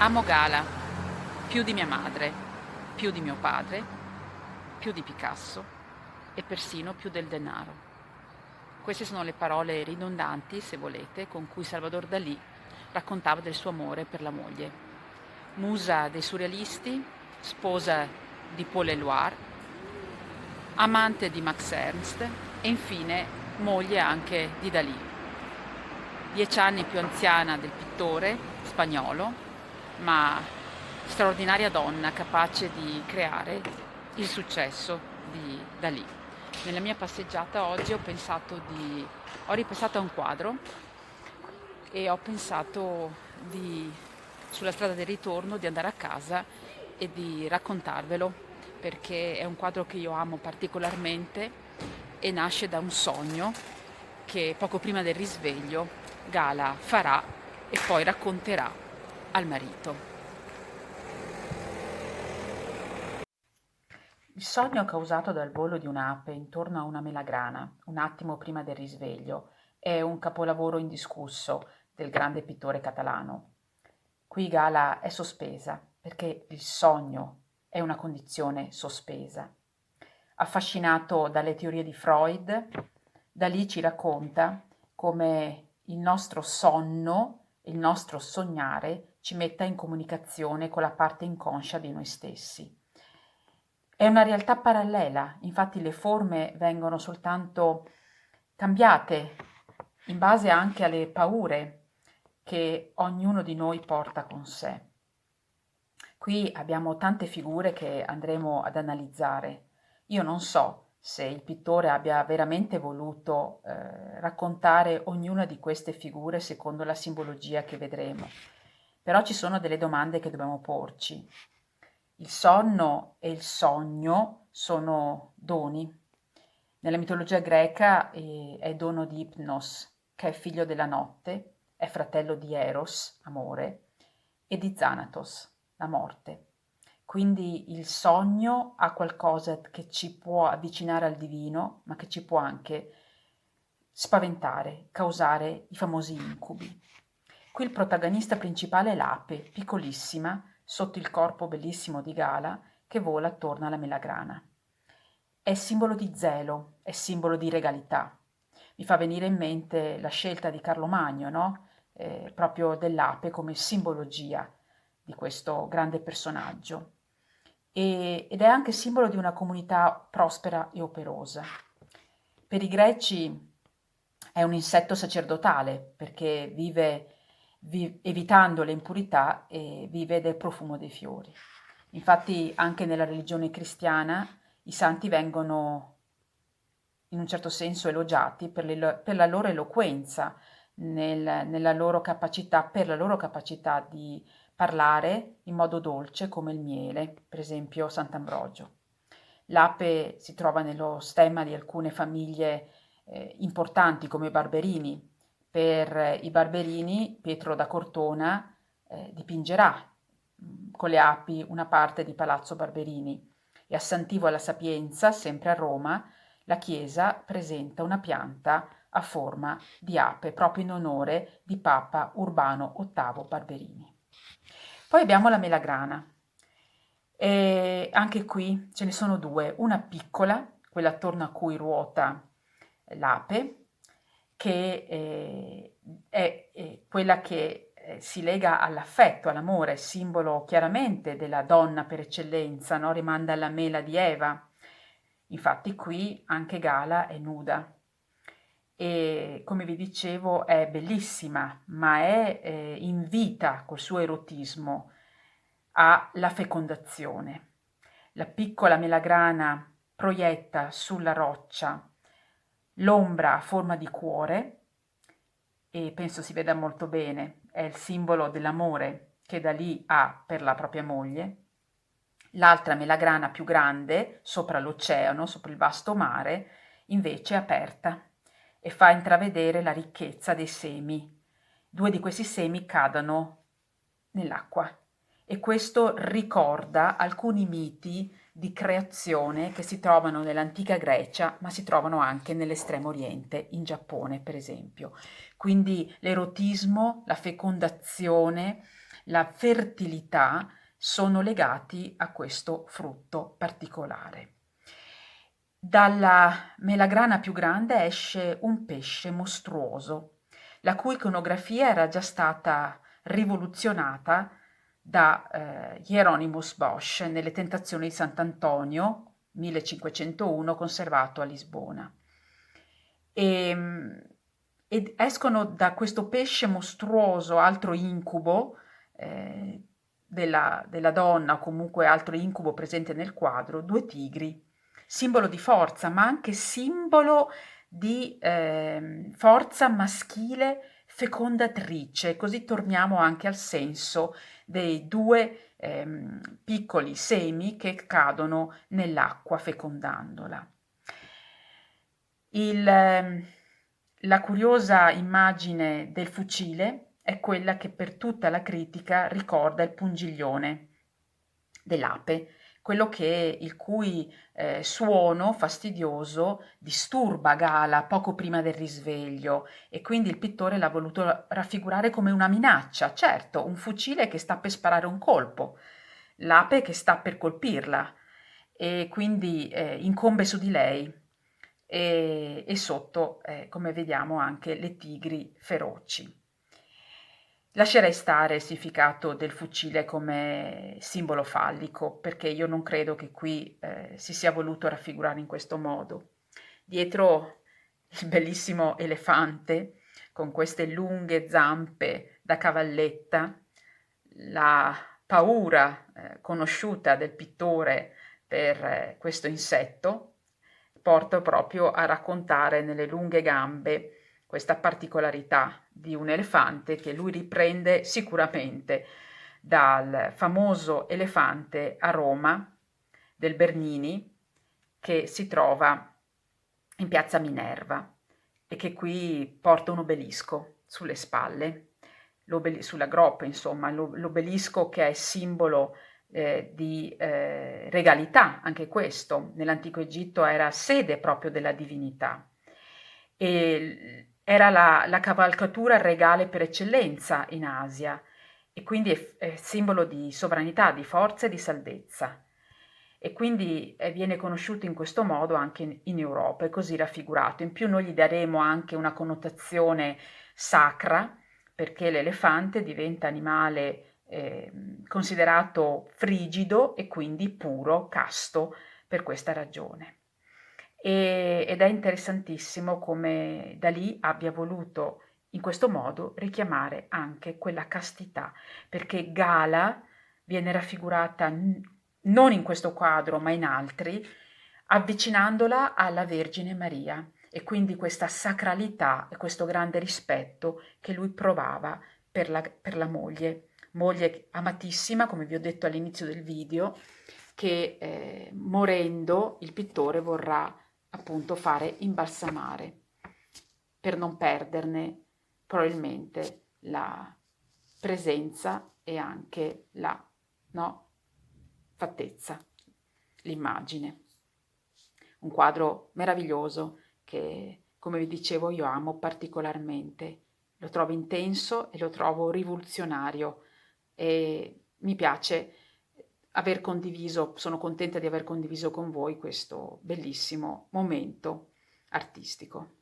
Amo Gala più di mia madre, più di mio padre, più di Picasso e persino più del denaro. Queste sono le parole ridondanti, se volete, con cui Salvador Dalì raccontava del suo amore per la moglie. Musa dei surrealisti, sposa di Paul Éluard, amante di Max Ernst e infine moglie anche di Dalì. 10 anni più anziana del pittore spagnolo, ma straordinaria donna capace di creare il successo di Dalì. Nella mia passeggiata oggi ho ripensato a un quadro e ho pensato sulla strada del ritorno di andare a casa e di raccontarvelo, perché è un quadro che io amo particolarmente e nasce da un sogno che poco prima del risveglio Gala farà e poi racconterà al marito. Il sogno causato dal volo di un'ape intorno a una melagrana, un attimo prima del risveglio, è un capolavoro indiscusso del grande pittore catalano. Qui Gala è sospesa perché il sogno è una condizione sospesa. Affascinato dalle teorie di Freud, Dalì ci racconta come il nostro sonno, il nostro sognare ci metta in comunicazione con la parte inconscia di noi stessi. È una realtà parallela, infatti le forme vengono soltanto cambiate in base anche alle paure che ognuno di noi porta con sé. Qui abbiamo tante figure che andremo ad analizzare. Io non so se il pittore abbia veramente voluto raccontare ognuna di queste figure secondo la simbologia che vedremo, però ci sono delle domande che dobbiamo porci. Il sonno e il sogno sono doni. Nella mitologia greca è dono di Ipnos, che è figlio della notte, è fratello di Eros, amore, e di Thanatos, la morte. Quindi il sogno ha qualcosa che ci può avvicinare al divino, ma che ci può anche spaventare, causare i famosi incubi. Qui il protagonista principale è l'ape, piccolissima, sotto il corpo bellissimo di Gala, che vola attorno alla melagrana. È simbolo di zelo, è simbolo di regalità. Mi fa venire in mente la scelta di Carlo Magno, no? Proprio dell'ape come simbologia di questo grande personaggio. Ed è anche simbolo di una comunità prospera e operosa. Per i greci è un insetto sacerdotale perché vive evitando le impurità e vive del profumo dei fiori. Infatti anche nella religione cristiana i santi vengono in un certo senso elogiati per la loro eloquenza, nella loro capacità, per la loro capacità di parlare in modo dolce come il miele, per esempio Sant'Ambrogio. L'ape si trova nello stemma di alcune famiglie importanti come i Barberini. Per i Barberini Pietro da Cortona dipingerà con le api una parte di Palazzo Barberini e a Sant'Ivo alla Sapienza, sempre a Roma, la chiesa presenta una pianta a forma di ape proprio in onore di Papa Urbano VIII Barberini. Poi abbiamo la melagrana. E anche qui ce ne sono due, una piccola, quella attorno a cui ruota l'ape, che è quella che si lega all'affetto, all'amore, simbolo chiaramente della donna per eccellenza, no? Rimanda alla mela di Eva. Infatti qui anche Gala è nuda e come vi dicevo è bellissima, ma è in vita col suo erotismo alla fecondazione. La piccola melagrana proietta sulla roccia l'ombra a forma di cuore e penso si veda molto bene, è il simbolo dell'amore che Dalì ha per la propria moglie. L'altra melagrana più grande, sopra l'oceano, sopra il vasto mare, invece è aperta e fa intravedere la ricchezza dei semi. Due di questi semi cadono nell'acqua e questo ricorda alcuni miti di creazione che si trovano nell'antica Grecia, ma si trovano anche nell'estremo oriente, in Giappone per esempio. Quindi l'erotismo, la fecondazione, la fertilità sono legati a questo frutto particolare. Dalla melagrana più grande esce un pesce mostruoso, la cui iconografia era già stata rivoluzionata da Hieronymus Bosch nelle Tentazioni di Sant'Antonio, 1501, conservato a Lisbona. E, ed escono da questo pesce mostruoso, altro incubo della donna, o comunque altro incubo presente nel quadro, due tigri, simbolo di forza, ma anche simbolo di forza maschile fecondatrice. Così torniamo anche al senso dei due piccoli semi che cadono nell'acqua fecondandola. La curiosa immagine del fucile è quella che per tutta la critica ricorda il pungiglione dell'ape, il cui suono fastidioso disturba Gala poco prima del risveglio, e quindi il pittore l'ha voluto raffigurare come una minaccia, certo, un fucile che sta per sparare un colpo, l'ape che sta per colpirla, e quindi incombe su di lei, e sotto, come vediamo, anche le tigri feroci. Lascerei stare il significato del fucile come simbolo fallico, perché io non credo che qui si sia voluto raffigurare in questo modo. Dietro il bellissimo elefante, con queste lunghe zampe da cavalletta, la paura conosciuta del pittore per questo insetto, porta proprio a raccontare nelle lunghe gambe questa particolarità di un elefante che lui riprende sicuramente dal famoso elefante a Roma del Bernini, che si trova in piazza Minerva e che qui porta un obelisco sulle spalle, sulla groppa, insomma, l'obelisco che è simbolo di regalità, anche questo. Nell'antico Egitto era sede proprio della divinità. E era la cavalcatura regale per eccellenza in Asia, e quindi è simbolo di sovranità, di forza e di salvezza. E quindi viene conosciuto in questo modo anche in Europa, è così raffigurato. In più noi gli daremo anche una connotazione sacra, perché l'elefante diventa animale considerato frigido e quindi puro, casto, per questa ragione. Ed è interessantissimo come Dalì abbia voluto in questo modo richiamare anche quella castità, perché Gala viene raffigurata non in questo quadro ma in altri, avvicinandola alla Vergine Maria, e quindi questa sacralità e questo grande rispetto che lui provava per la moglie amatissima, come vi ho detto all'inizio del video, che morendo il pittore vorrà appunto fare imbalsamare per non perderne probabilmente la presenza e anche la, no, fattezza, l'immagine. Un quadro meraviglioso che, come vi dicevo, io amo particolarmente. Lo trovo intenso e lo trovo rivoluzionario, e mi piace aver condiviso, sono contenta di aver condiviso con voi questo bellissimo momento artistico.